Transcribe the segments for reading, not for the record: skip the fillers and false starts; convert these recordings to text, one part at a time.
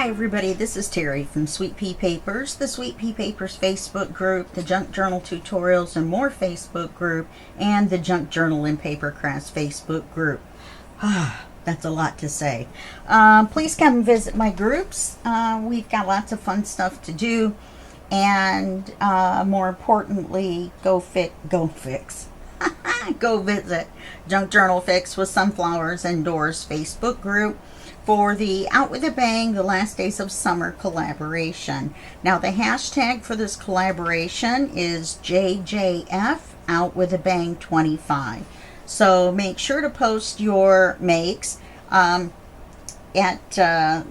Hi everybody, this is Terry from Sweet Pea Papers, the Sweet Pea Papers Facebook group, the Junk Journal Tutorials and More Facebook group, and the Junk Journal and Papercrafts Facebook group. That's a lot to say. Please come visit my groups. We've got lots of fun stuff to do, and more importantly, go visit Junk Journal Fix with Sunflowers and Doors Facebook group for the Out with a Bang, the Last Days of Summer collaboration. Now the hashtag for this collaboration is JJF Out with a Bang 25. So make sure to post your makes at the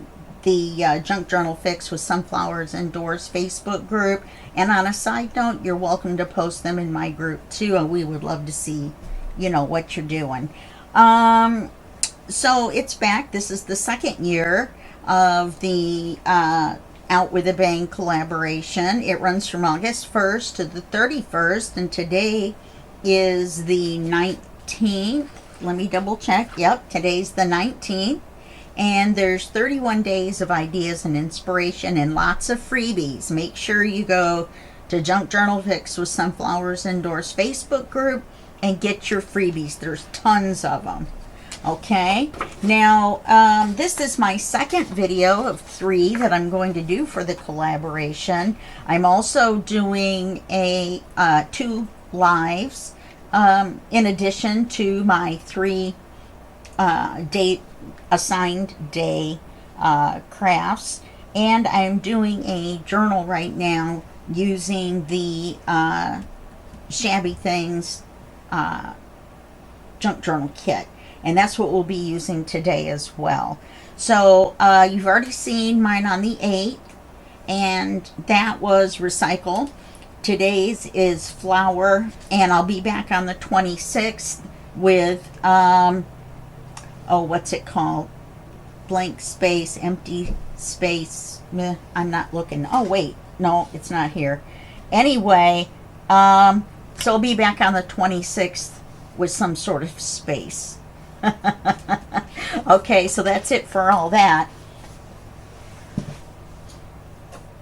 Junk Journal Fix with Sunflowers and Doors Facebook group. And on a side note, you're welcome to post them in my group too. We would love to see, what you're doing. So it's back. This is the second year of the Out with a Bang collaboration. It runs from August 1st to the 31st, and today is the 19th. Let me double check. Yep, today's the 19th. And there's 31 days of ideas and inspiration and lots of freebies. Make sure you go to Junk Journal Fix with Sunflowers and Doors Facebook group and get your freebies. There's tons of them. Okay, now this is my second video of 3 that I'm going to do for the collaboration. I'm also doing a 2 lives in addition to my 3 assigned day crafts, and I'm doing a journal right now using the Shabby Things junk journal kit. And that's what we'll be using today as well. So you've already seen mine on the 8th, and that was recycle. Today's is flower, and I'll be back on the 26th with, what's it called? Blank space, empty space. Meh, I'm not looking. Oh, wait. No, it's not here. Anyway, so I'll be back on the 26th with some sort of space. Okay, so that's it for all that.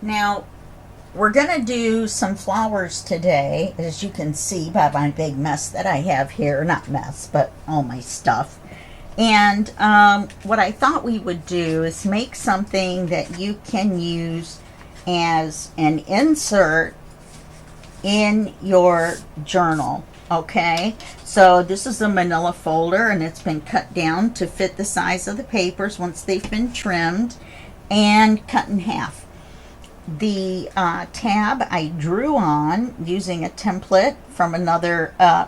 Now, we're going to do some flowers today, as you can see by my big mess that I have here. Not mess, but all my stuff. And what I thought we would do is make something that you can use as an insert in your journal. Okay, so this is a manila folder, and it's been cut down to fit the size of the papers once they've been trimmed and cut in half. The tab I drew on using a template from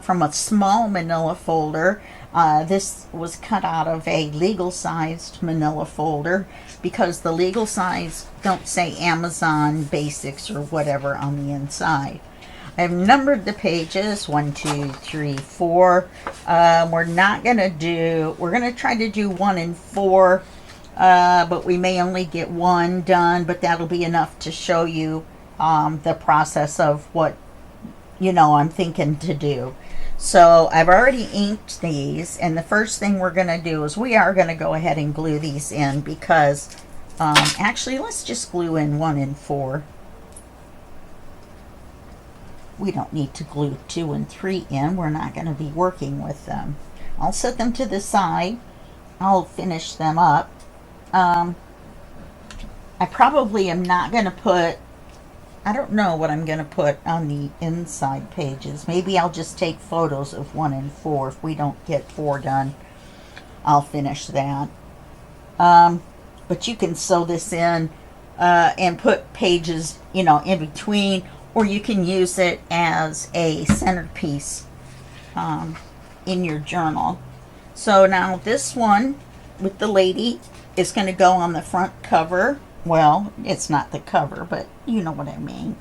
from a small manila folder. This was cut out of a legal sized manila folder because the legal size don't say Amazon Basics or whatever on the inside. I've numbered the pages 1, 2, 3, 4. We're going to try to do 1 and 4, but we may only get 1 done, but that'll be enough to show you the process of what I'm thinking to do. So I've already inked these, and the first thing we're going to do is we are going to go ahead and glue these in because actually let's just glue in 1 and 4. We don't need to glue 2 and 3 in. We're not going to be working with them. I'll set them to the side. I'll finish them up. I probably am not going to put, I don't know what I'm going to put on the inside pages. Maybe I'll just take photos of 1 and 4. If we don't get 4 done, I'll finish that. But you can sew this in and put pages, in between, or you can use it as a centerpiece in your journal. So now this one with the lady is going to go on the front cover. Well, it's not the cover, but you know what I mean.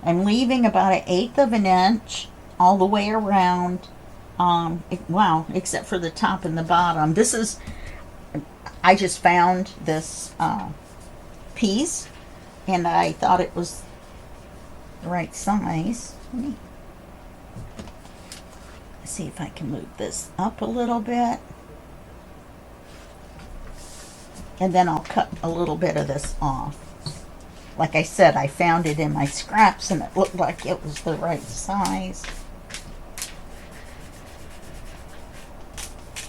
I'm leaving about 1/8 of an inch all the way around. Wow, except for the top and the bottom. This is, I just found this piece, and I thought it was the right size. Let me see if I can move this up a little bit. And then I'll cut a little bit of this off. Like I said, I found it in my scraps and it looked like it was the right size.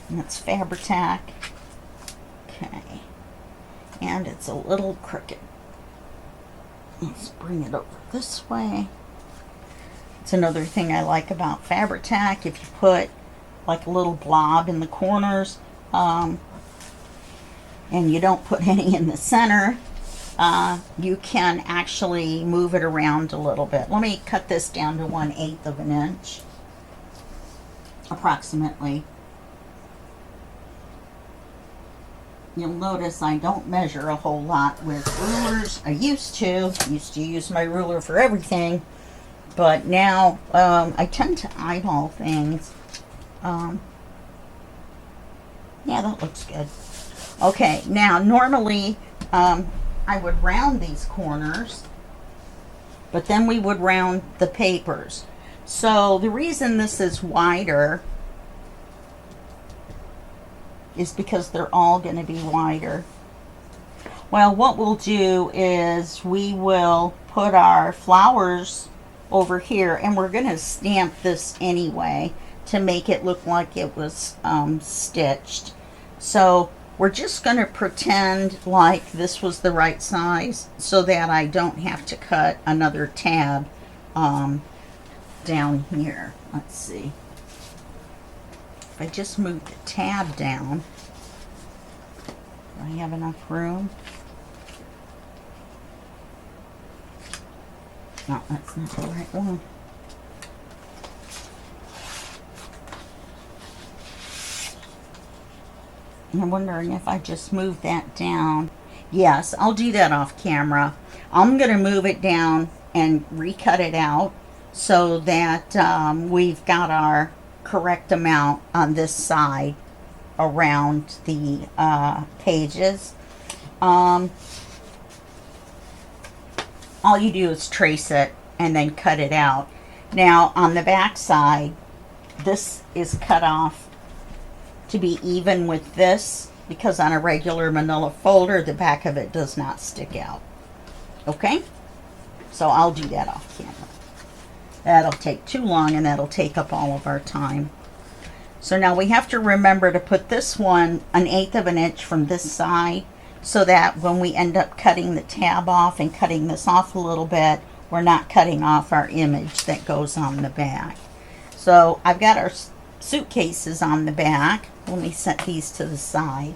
And it's Fabri-Tac. Okay. And it's a little crooked. Let's bring it over this way. It's another thing I like about Fabri-Tac. If you put like a little blob in the corners, and you don't put any in the center, you can actually move it around a little bit. Let me cut this down to 1/8 of an inch, approximately. You'll notice I don't measure a whole lot with rulers. I used to use my ruler for everything, but now I tend to eyeball things. Yeah, that looks good. Okay, now normally I would round these corners, but then we would round the papers. So the reason this is wider is because they're all going to be wider. Well, what we'll do is we will put our flowers over here, and we're going to stamp this anyway to make it look like it was stitched. So we're just going to pretend like this was the right size so that I don't have to cut another tab down here. Let's see. If I just move the tab down, do I have enough room? No, that's not the right one. I'm wondering if I just move that down. Yes, I'll do that off camera. I'm going to move it down and recut it out so that we've got our correct amount on this side around the pages. All you do is trace it and then cut it out. Now on the back side, this is cut off to be even with this, because on a regular manila folder the back of it does not stick out. Okay, so I'll do that off camera. That'll take too long and that'll take up all of our time. So now we have to remember to put this one 1/8 of an inch from this side, so that when we end up cutting the tab off and cutting this off a little bit, we're not cutting off our image that goes on the back. So I've got our suitcases on the back. Let me set these to the side.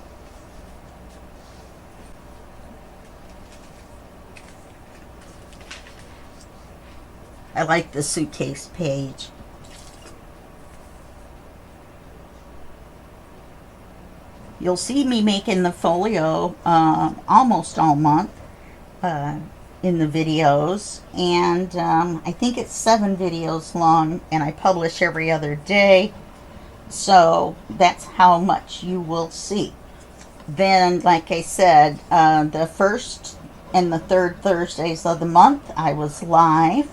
I like the suitcase page. You'll see me making the folio almost all month in the videos, and I think it's 7 videos long, and I publish every other day, so that's how much you will see. Then, like I said, the first and the third Thursdays of the month I was live,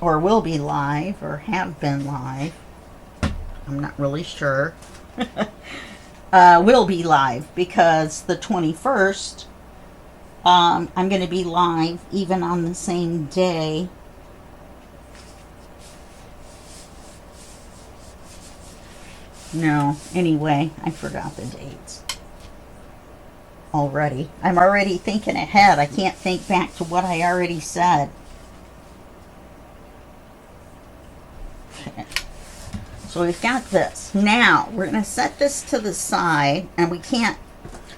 or will be live, or have been live. I'm not really sure. Will be live, because the 21st I'm going to be live even on the same day. No, anyway, I forgot the dates already. I'm already thinking ahead. I can't think back to what I already said. Okay. So we've got this. Now, we're going to set this to the side, and we can't,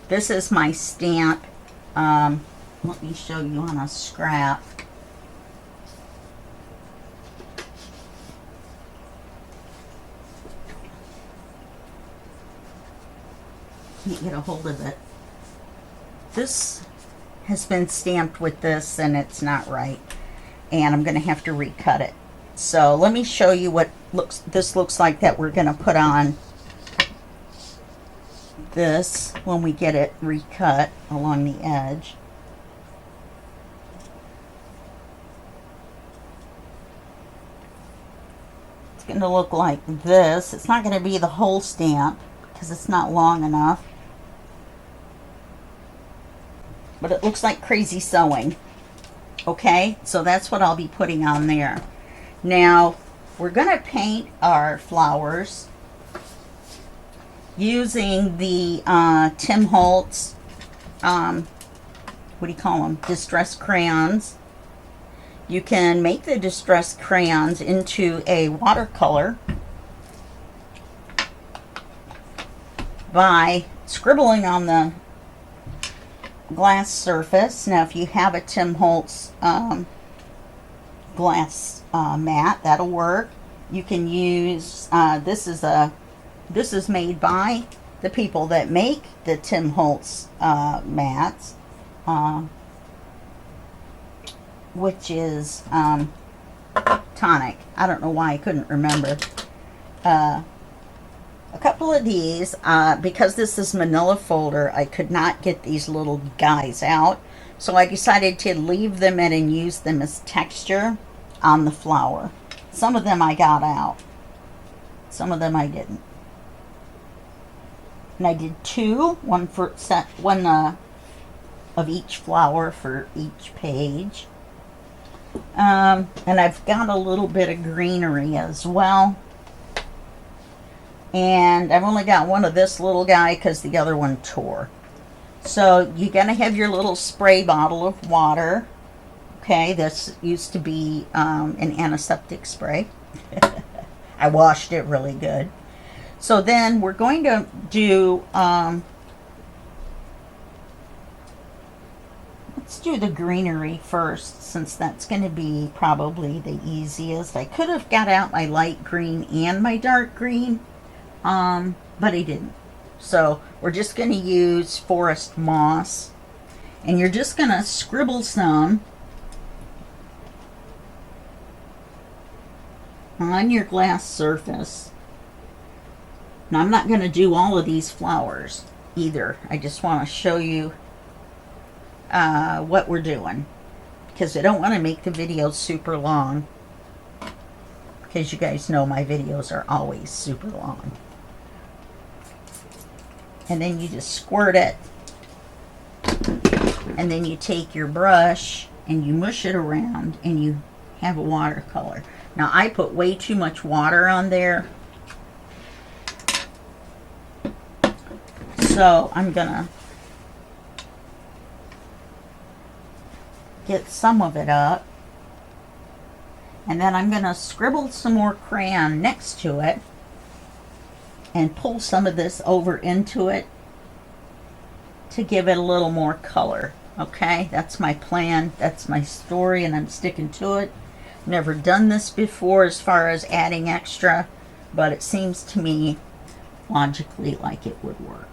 this is my stamp. Let me show you on a scrap. Can't get a hold of it. This has been stamped with this, and it's not right. And I'm going to have to recut it. So let me show you what this looks like that we're going to put on this when we get it recut along the edge. It's going to look like this. It's not going to be the whole stamp because it's not long enough. but it looks like crazy sewing. Okay, so that's what I'll be putting on there. Now, we're going to paint our flowers using the Tim Holtz, what do you call them? Distress crayons. You can make the distress crayons into a watercolor by scribbling on the glass surface. Now, if you have a Tim Holtz glass mat, that'll work. You can use this is made by the people that make the Tim Holtz mats, which is Tonic. I don't know why I couldn't remember. A couple of these, because this is manila folder, I could not get these little guys out, so I decided to leave them in and use them as texture on the flower. Some of them I got out, some of them I didn't. And I did two, one of each flower for each page. And I've got a little bit of greenery as well. And I've only got one of this little guy because the other one tore. So you're going to have your little spray bottle of water. Okay, this used to be an antiseptic spray. I washed it really good. So then we're going to do, let's do the greenery first, since that's going to be probably the easiest. I could have got out my light green and my dark green, but I didn't. So we're just going to use forest moss, and you're just going to scribble some on your glass surface. Now, I'm not going to do all of these flowers either. I just want to show you what we're doing, because I don't want to make the videos super long, because you guys know my videos are always super long. And then you just squirt it, and then you take your brush and you mush it around and you have a watercolor. Now, I put way too much water on there, so I'm gonna get some of it up, and then I'm gonna scribble some more crayon next to it and pull some of this over into it to give it a little more color. Okay, that's my plan, that's my story, and I'm sticking to it. Never done this before as far as adding extra, but it seems to me logically like it would work.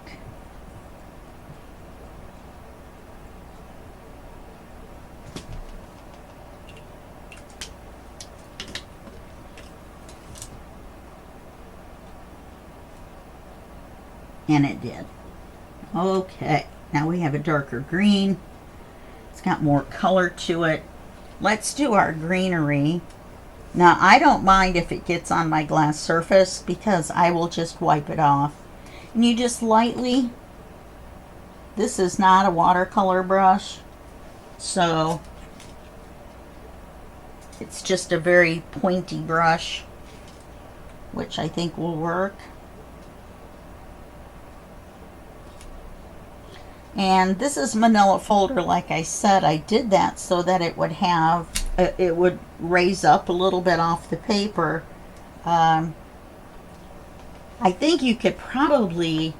And it did. Okay, now we have a darker green. It's got more color to it. Let's do our greenery. Now, I don't mind if it gets on my glass surface, because I will just wipe it off. And you just lightly, this is not a watercolor brush, so it's just a very pointy brush, which I think will work. And this is manila folder, like I said. I did that so that it would have, it would raise up a little bit off the paper. I think you could probably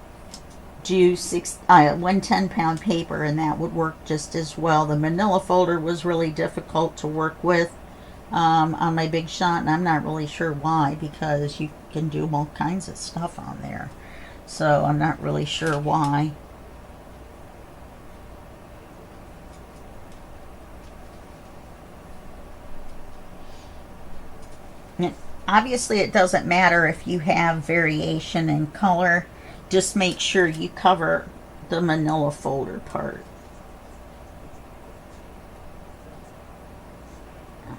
do 110-pound paper, and that would work just as well. The manila folder was really difficult to work with on my big shot, and I'm not really sure why, because you can do all kinds of stuff on there. So I'm not really sure why. Obviously, it doesn't matter if you have variation in color. Just make sure you cover the manila folder part.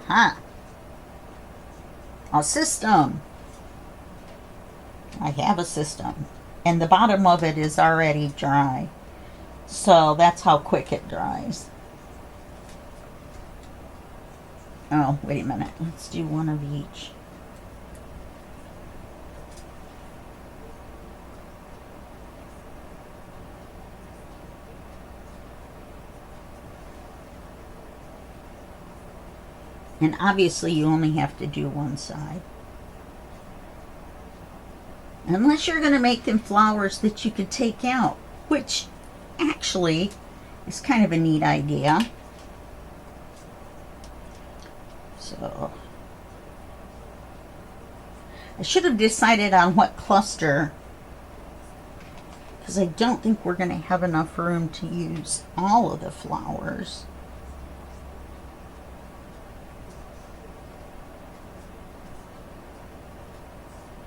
A system. I have a system. And the bottom of it is already dry. So that's how quick it dries. Oh, wait a minute. Let's do one of each. And obviously you only have to do one side. Unless you're going to make them flowers that you could take out, which actually is kind of a neat idea. So I should have decided on what cluster, because I don't think we're going to have enough room to use all of the flowers.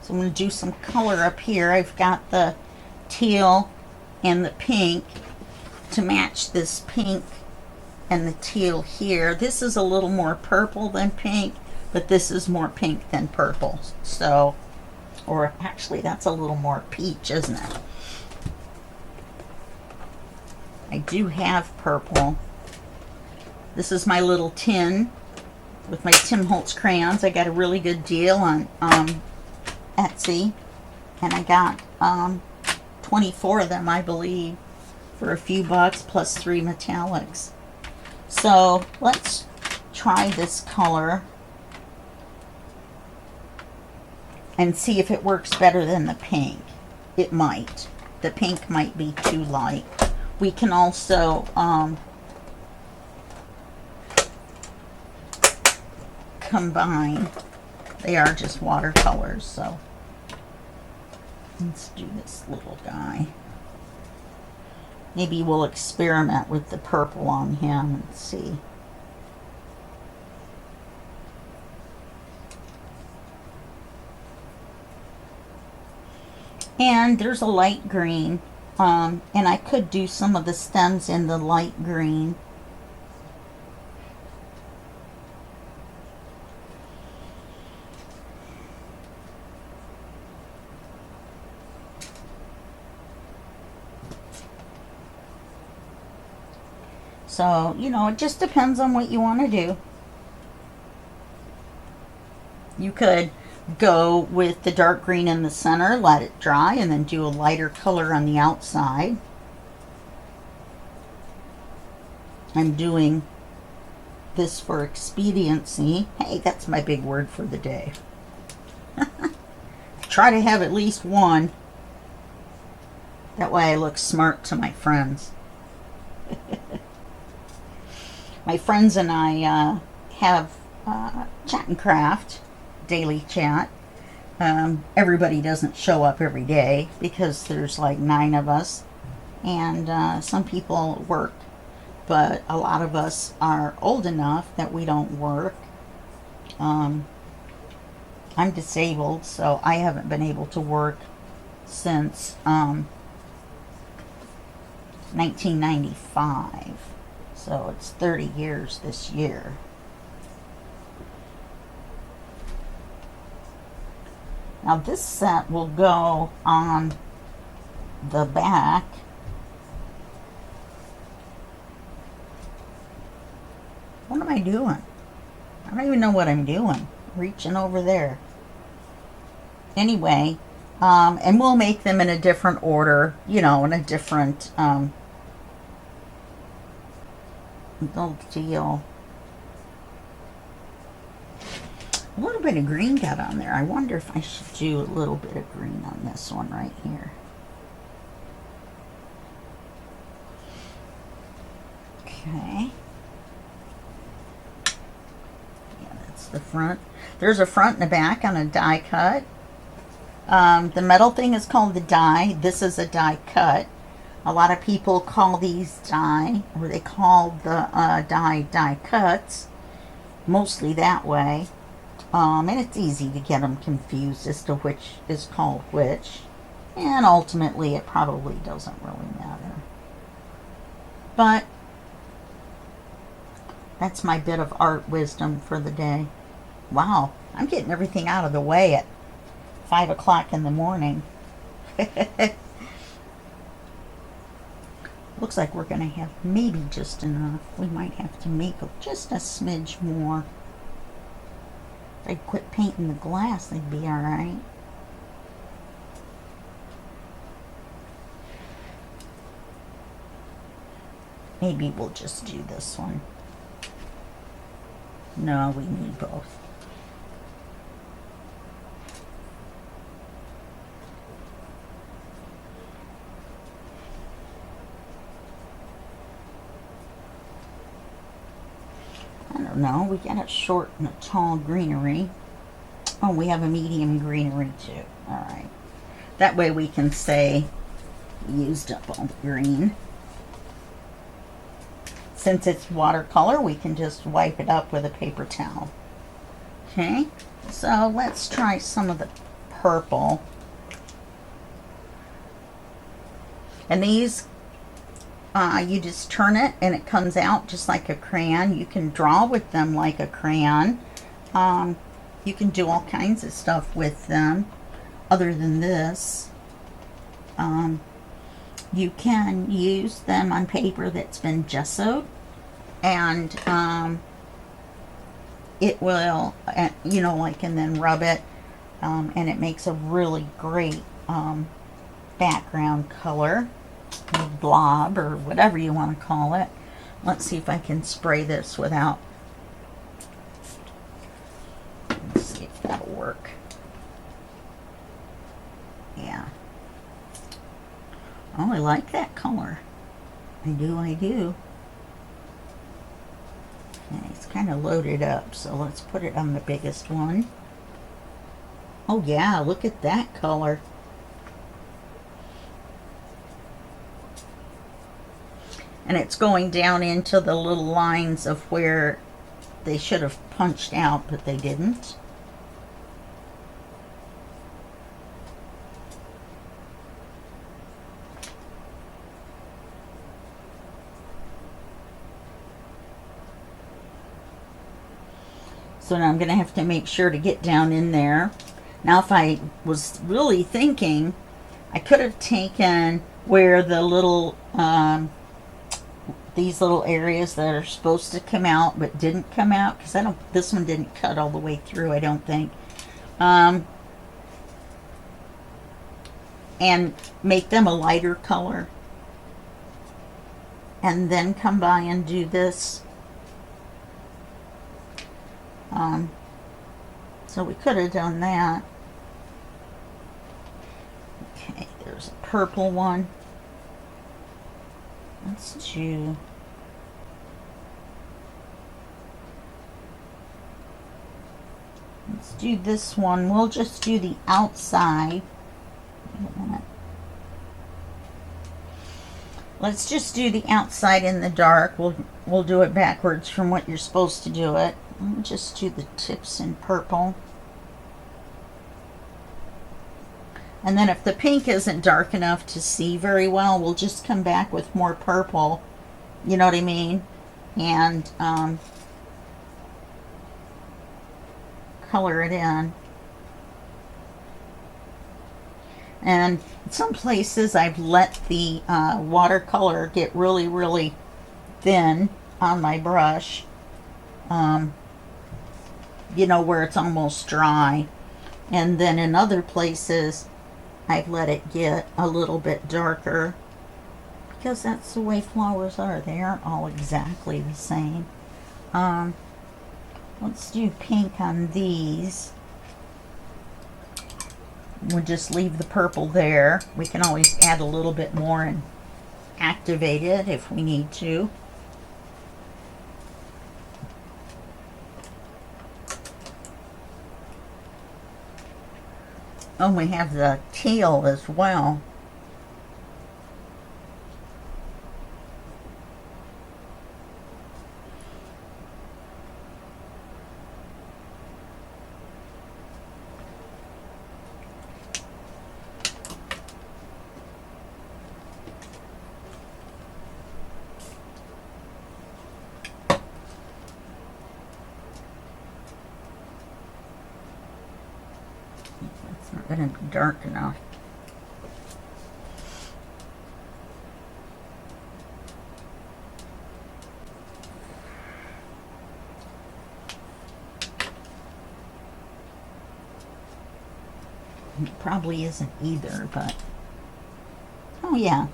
So I'm going to do some color up here. I've got the teal and the pink to match this pink and the teal here. This is a little more purple than pink, but this is more pink than purple. So, or actually that's a little more peach, isn't it? I do have purple. This is my little tin with my Tim Holtz crayons. I got a really good deal on Etsy, and I got 24 of them, I believe, for a few bucks plus 3 metallics. So let's try this color and see if it works better than the pink. It might. The pink might be too light. We can also combine. They are just watercolors, so let's do this little guy. Maybe we'll experiment with the purple on him and see. And there's a light green, and I could do some of the stems in the light green. So, you know, it just depends on what you want to do. You could go with the dark green in the center, let it dry, and then do a lighter color on the outside. I'm doing this for expediency. Hey, that's my big word for the day. Try to have at least one. That way I look smart to my friends. My friends and I have chat and craft, daily chat. Everybody doesn't show up every day because there's like 9 of us, and some people work, but a lot of us are old enough that we don't work. I'm disabled, so I haven't been able to work since 1995. So it's 30 years this year. Now this set will go on the back. What am I doing? I don't even know what I'm doing. Reaching over there. Anyway, and we'll make them in a different order, you know, in a different little deal. A little bit of green got on there. I wonder if I should do a little bit of green on this one right here. Okay. Yeah, that's the front. There's a front and a back on a die cut. The metal thing is called the die. This is a die cut. A lot of people call these die, or they call the die cuts, mostly that way. And it's easy to get them confused as to which is called which. And ultimately, it probably doesn't really matter. But that's my bit of art wisdom for the day. Wow, I'm getting everything out of the way at 5 o'clock in the morning. A Looks like we're going to have maybe just enough. We might have to make just a smidge more. If I quit painting the glass, they'd be alright. Maybe we'll just do this one. No, we need both. I don't know, we got a short and a tall greenery. Oh, we have a medium greenery too. Alright. That way we can say we used up all the green. Since it's watercolor, we can just wipe it up with a paper towel. Okay, so let's try some of the purple. And these, you just turn it and it comes out just like a crayon. You can draw with them like a crayon. You can do all kinds of stuff with them other than this. You can use them on paper that's been gessoed, and it will, you know, like, and then rub it, and it makes a really great background color, blob, or whatever you want to call it. Let's see if I can spray this without, let's see if that'll work. Yeah. Oh, I like that color. I do. Okay, it's kind of loaded up, so let's put it on the biggest one. Oh yeah, look at that color. And it's going down into the little lines of where they should have punched out, but they didn't. So now I'm going to have to make sure to get down in there. Now if I was really thinking, I could have taken where the little, these little areas that are supposed to come out but didn't come out, because this one didn't cut all the way through, I don't think. And make them a lighter color. And then come by and do this. So we could have done that. Okay, there's a purple one. Let's do this one. We'll just do the outside. Wait a minute. Let's just do the outside in the dark. We'll do it backwards from what you're supposed to do it. Let me just do the tips in purple. And then if the pink isn't dark enough to see very well, we'll just come back with more purple. You know what I mean? And color it in. And in some places I've let the watercolor get really, really thin on my brush. You know, where it's almost dry. And then in other places I've let it get a little bit darker, because that's the way flowers are. They aren't all exactly the same. Let's do pink on these. We'll just leave the purple there. We can always add a little bit more and activate it if we need to. Oh, we have the teal as well. Going to be dark enough. It probably isn't either, but oh yeah.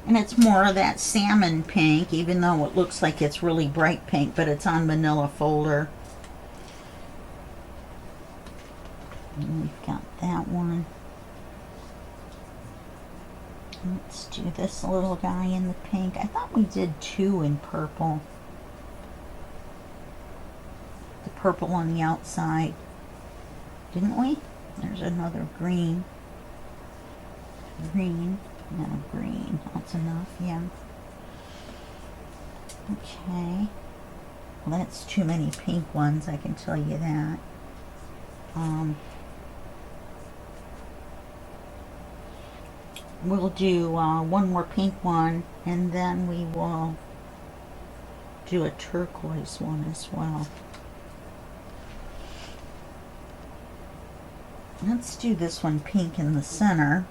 And it's more of that salmon pink, even though it looks like it's really bright pink, but it's on manila folder. And we've got that one. Let's do this little guy in the pink. I thought we did two in purple. The purple on the outside. Didn't we? There's another green. Green. And a green. That's enough, yeah. Okay. Well, that's too many pink ones, I can tell you that. We'll do one more pink one, and then we will do a turquoise one as well. Let's do this one pink in the center.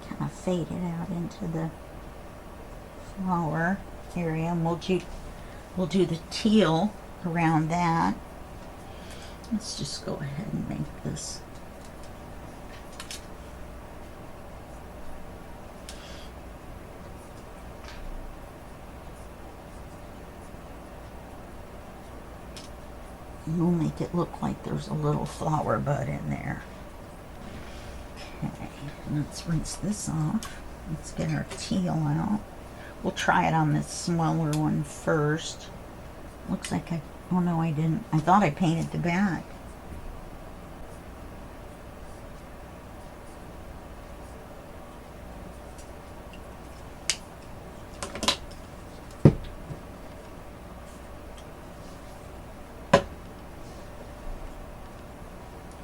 Kind of fade it out into the flower area, and we'll do the teal around that. Let's just go ahead and make this we'll make it look like there's a little flower bud in there. Okay, let's rinse this off. Let's get our teal out. We'll try it on this smaller one first. Looks like oh no, I didn't. I thought I painted the back.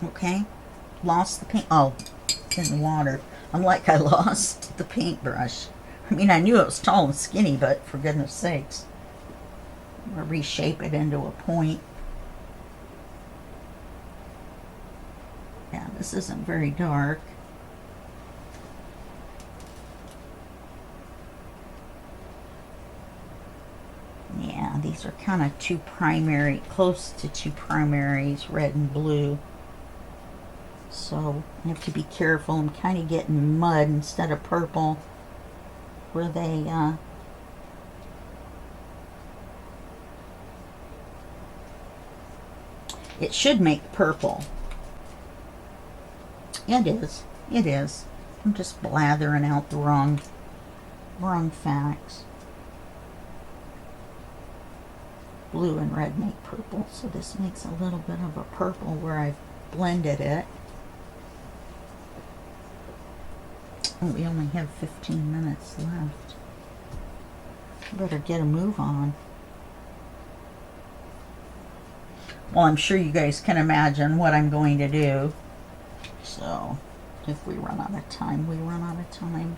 Okay, lost the paint. Oh, it's in the water. I'm like, I lost the paintbrush. I mean, I knew it was tall and skinny, but for goodness sakes. Or reshape it into a point. Yeah, this isn't very dark. Yeah, these are kind of two primary, close to two primaries, red and blue. So I have to be careful. I'm kind of getting mud instead of purple where they it should make purple. It is. It is. I'm just blathering out the wrong facts. Blue and red make purple, so this makes a little bit of a purple where I've blended it. Oh, we only have 15 minutes left. Better get a move on. Well, I'm sure you guys can imagine what I'm going to do. So, if we run out of time, we run out of time.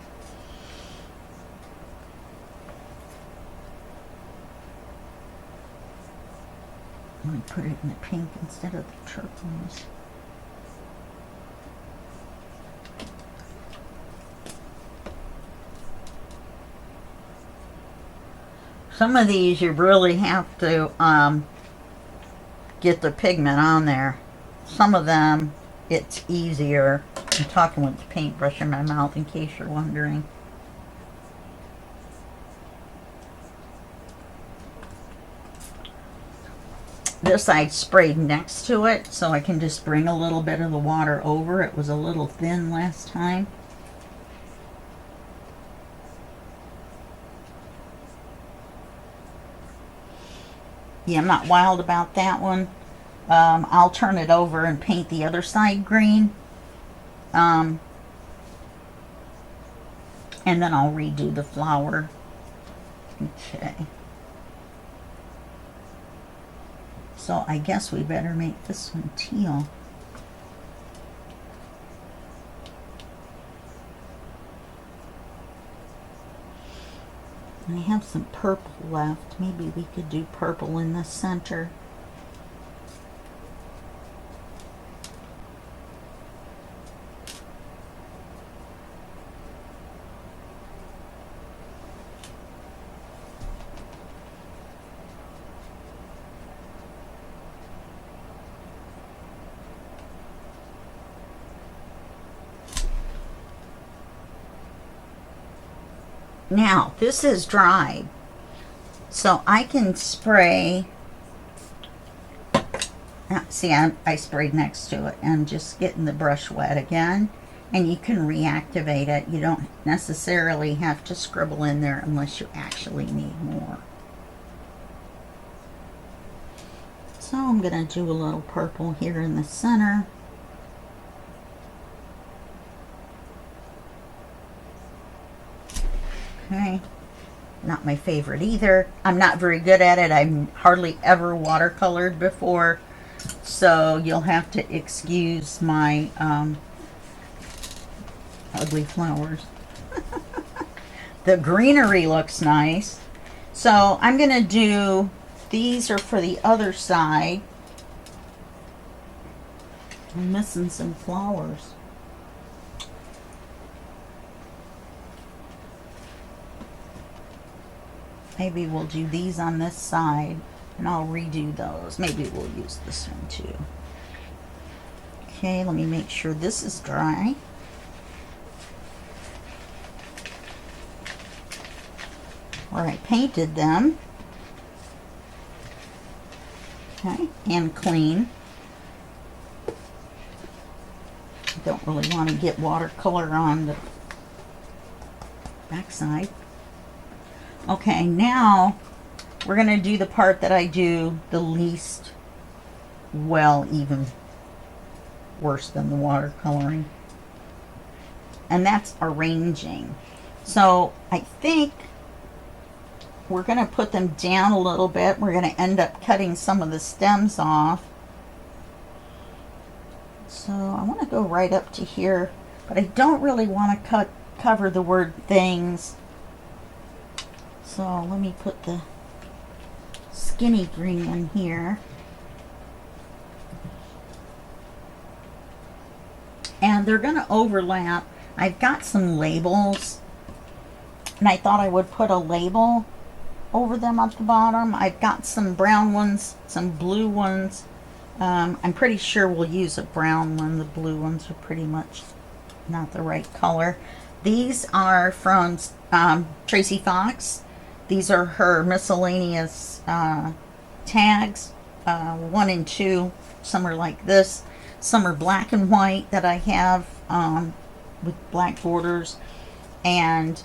Let me put it in the pink instead of the turquoise. Some of these you really have to get the pigment on there. Some of them it's easier. I'm talking with the paintbrush in my mouth in case you're wondering. This I sprayed next to it so I can just bring a little bit of the water over. It was a little thin last time. Yeah, I'm not wild about that one. I'll turn it over and paint the other side green. And then I'll redo the flower. Okay. So I guess we better make this one teal. I have some purple left. Maybe we could do purple in the center. Now, this is dry, so I can spray. See, I sprayed next to it and just getting the brush wet again, and you can reactivate it. You don't necessarily have to scribble in there unless you actually need more. So I'm going to do a little purple here in the center. Okay, not my favorite either. I'm not very good at it. I've hardly ever watercolored before, so you'll have to excuse my ugly flowers. The greenery looks nice. So I'm going to do, these are for the other side. I'm missing some flowers. Maybe we'll do these on this side, and I'll redo those. Maybe we'll use this one too. Okay, let me make sure this is dry. Where I painted them. Okay, and clean. Don't really want to get watercolor on the backside. Okay, now we're going to do the part that I do the least well, even worse than the watercoloring. And that's arranging. So I think we're going to put them down a little bit. We're going to end up cutting some of the stems off. So I want to go right up to here, but I don't really want to cover the word things. So let me put the skinny green one here. And they're going to overlap. I've got some labels, and I thought I would put a label over them at the bottom. I've got some brown ones, some blue ones. I'm pretty sure we'll use a brown one. The blue ones are pretty much not the right color. These are from Tracy Fox. These are her miscellaneous tags, 1 and 2. Some are like this. Some are black and white that I have with black borders. And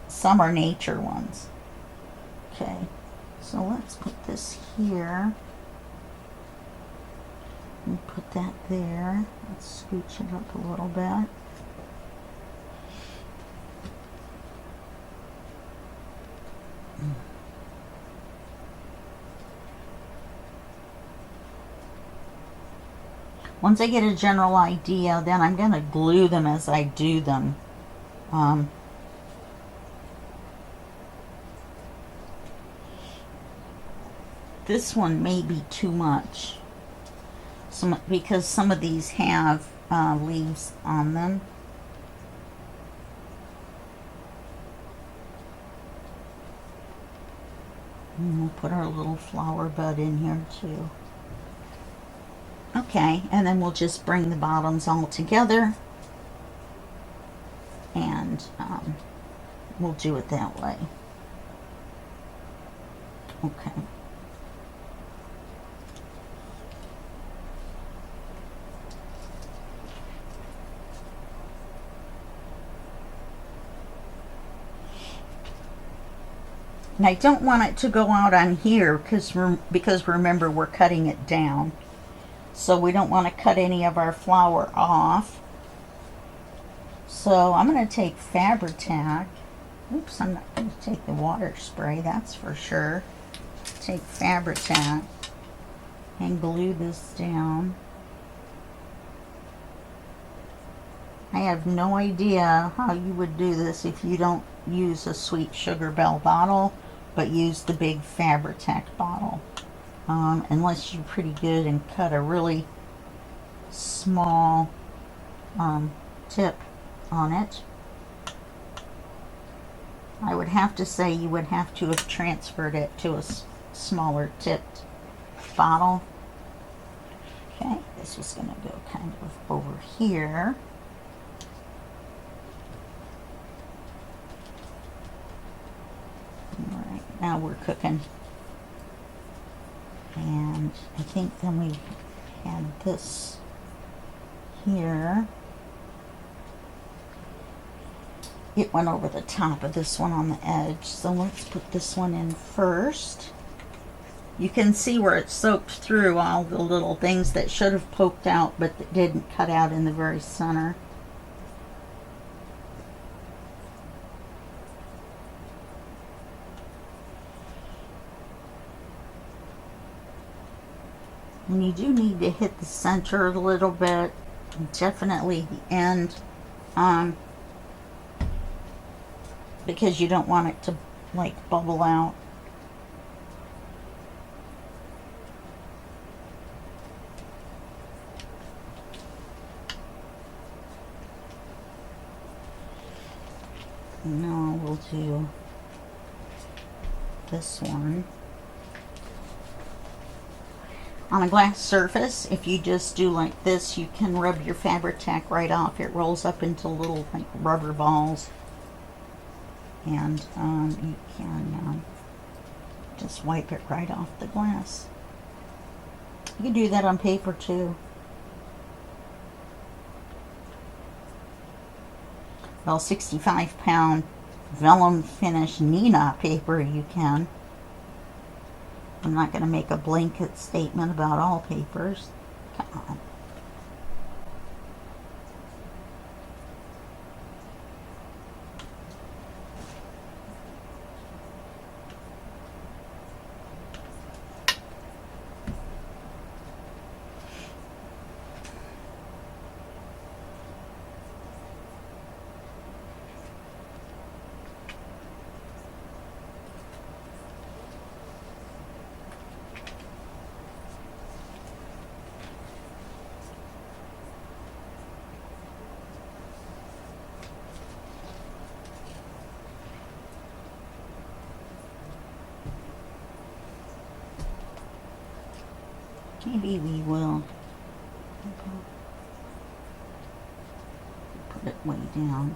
some are nature ones. Okay, so let's put this here. And put that there. Let's scooch it up a little bit. Once I get a general idea, then I'm going to glue them as I do them. This one may be too much, because some of these have leaves on them. And we'll put our little flower bud in here too. Okay, and then we'll just bring the bottoms all together, and we'll do it that way. Okay. And I don't want it to go out on here because remember, we're cutting it down. So we don't want to cut any of our flower off. So I'm going to take Fabri-Tac. Oops, I'm not going to take the water spray, that's for sure. Take Fabri-Tac and glue this down. I have no idea how you would do this if you don't use a Sweet Sugar Bell bottle, but use the big Fabri-Tac bottle. Unless you're pretty good and cut a really small tip on it. I would have to say you would have to have transferred it to a smaller tipped bottle. Okay, this was going to go kind of over here. Now we're cooking. And I think then we had this here. It went over the top of this one on the edge, so let's put this one in first. You can see where it soaked through all the little things that should have poked out but that didn't cut out in the very center. And you do need to hit the center a little bit, definitely the end, because you don't want it to like bubble out. Now we'll do this one. On a glass surface, if you just do like this, you can rub your fabric tack right off. It rolls up into little like rubber balls. And you can just wipe it right off the glass. You can do that on paper too. Well, 65-pound vellum finish Nina paper you can. I'm not going to make a blanket statement about all papers. Come on. Maybe we will put it way down.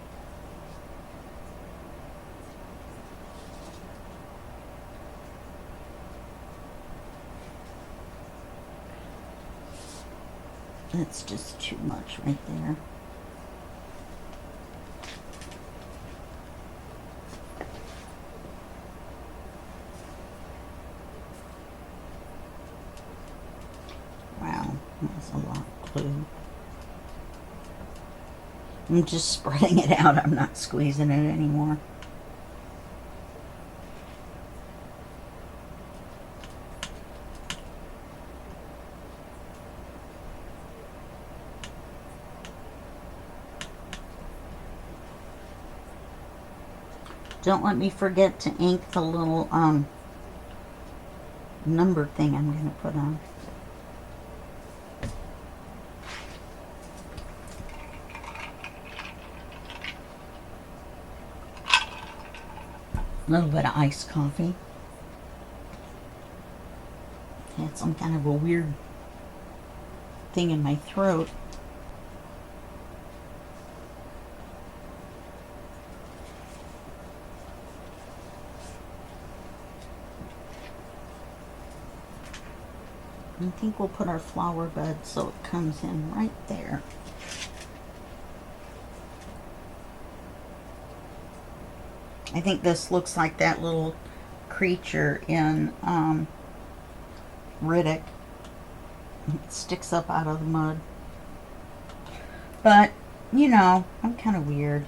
That's just too much right there. That's a lot of glue. I'm just spreading it out. I'm not squeezing it anymore. Don't let me forget to ink the little number thing I'm going to put on. A little bit of iced coffee. Had some kind of a weird thing in my throat. I think we'll put our flower bud so it comes in right there. I think this looks like that little creature in Riddick. It sticks up out of the mud. But, you know, I'm kind of weird.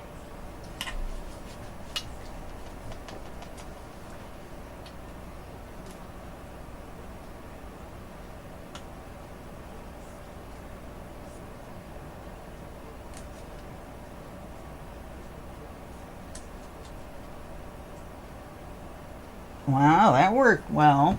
Wow, that worked well.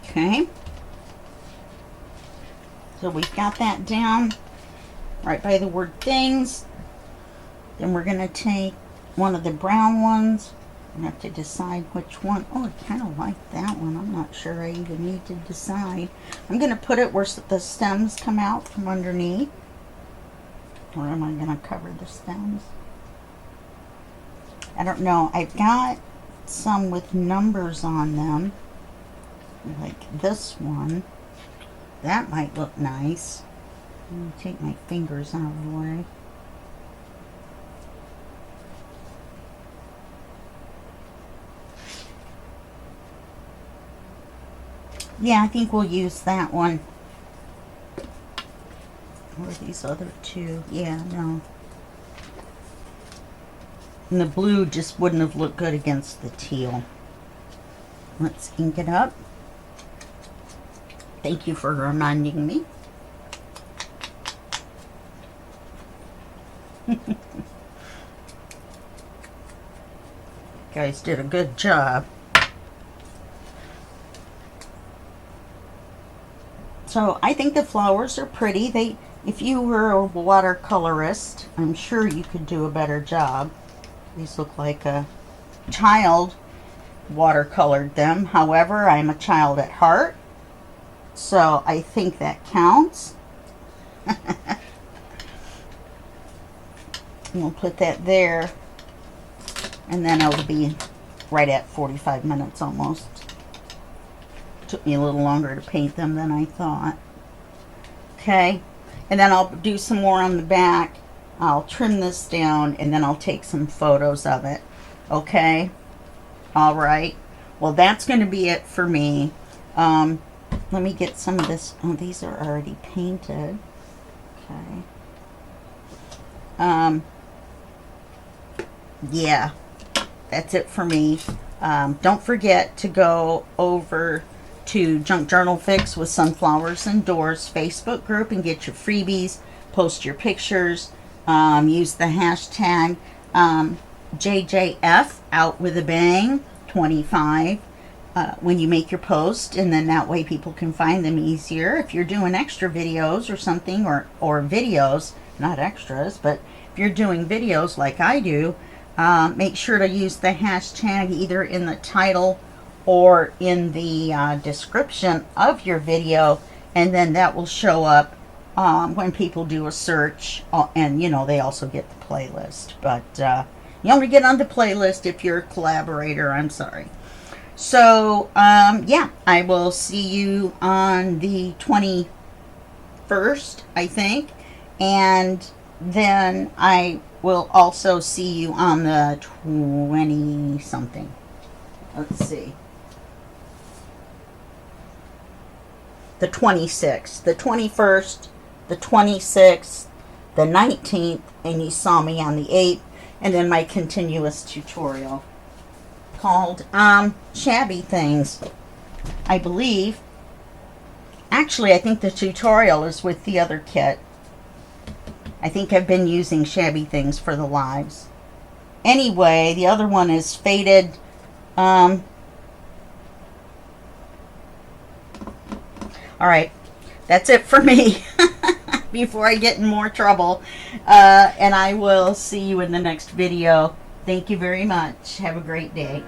Okay. So we've got that down right by the word things. Then we're going to take one of the brown ones I have to decide which one. Oh, I kind of like that one. I'm not sure I even need to decide. I'm going to put it where the stems come out from underneath. Or am I going to cover the stems? I don't know. I've got some with numbers on them. Like this one. That might look nice. Let me take my fingers out of the way. Yeah, I think we'll use that one. Or these other two. Yeah, no. And the blue just wouldn't have looked good against the teal. Let's ink it up. Thank you for reminding me. Guys did a good job. So I think the flowers are pretty. If you were a watercolorist, I'm sure you could do a better job. These look like a child watercolored them. However, I'm a child at heart, so I think that counts. We'll put that there, and then it'll be right at 45 minutes almost. Took me a little longer to paint them than I thought. Okay, and then I'll do some more on the back. I'll trim this down, and then I'll take some photos of it. Okay, all right. Well, that's going to be it for me. Let me get some of this. Oh, these are already painted. Okay. Yeah, that's it for me. Don't forget to go over to Junk Journal Fix with Sunflowers and Doors Facebook group and get your freebies, post your pictures, use the hashtag JJF out with a bang 25 when you make your post, and then that way people can find them easier. If you're doing extra videos or something, or videos, not extras, but if you're doing videos like I do, make sure to use the hashtag either in the title or in the description of your video, and then that will show up when people do a search, and you know, they also get the playlist. But you only get on the playlist if you're a collaborator. I'm sorry. So yeah, I will see you on the 21st, I think, and then I will also see you on the 20 something. Let's see. The 26th, the 21st, the 26th, the 19th, and you saw me on the 8th, and then my continuous tutorial called Shabby Things, I believe. Actually, I think the tutorial is with the other kit. I think I've been using Shabby Things for the lives. Anyway, the other one is Faded. Alright, that's it for me before I get in more trouble. And I will see you in the next video. Thank you very much. Have a great day.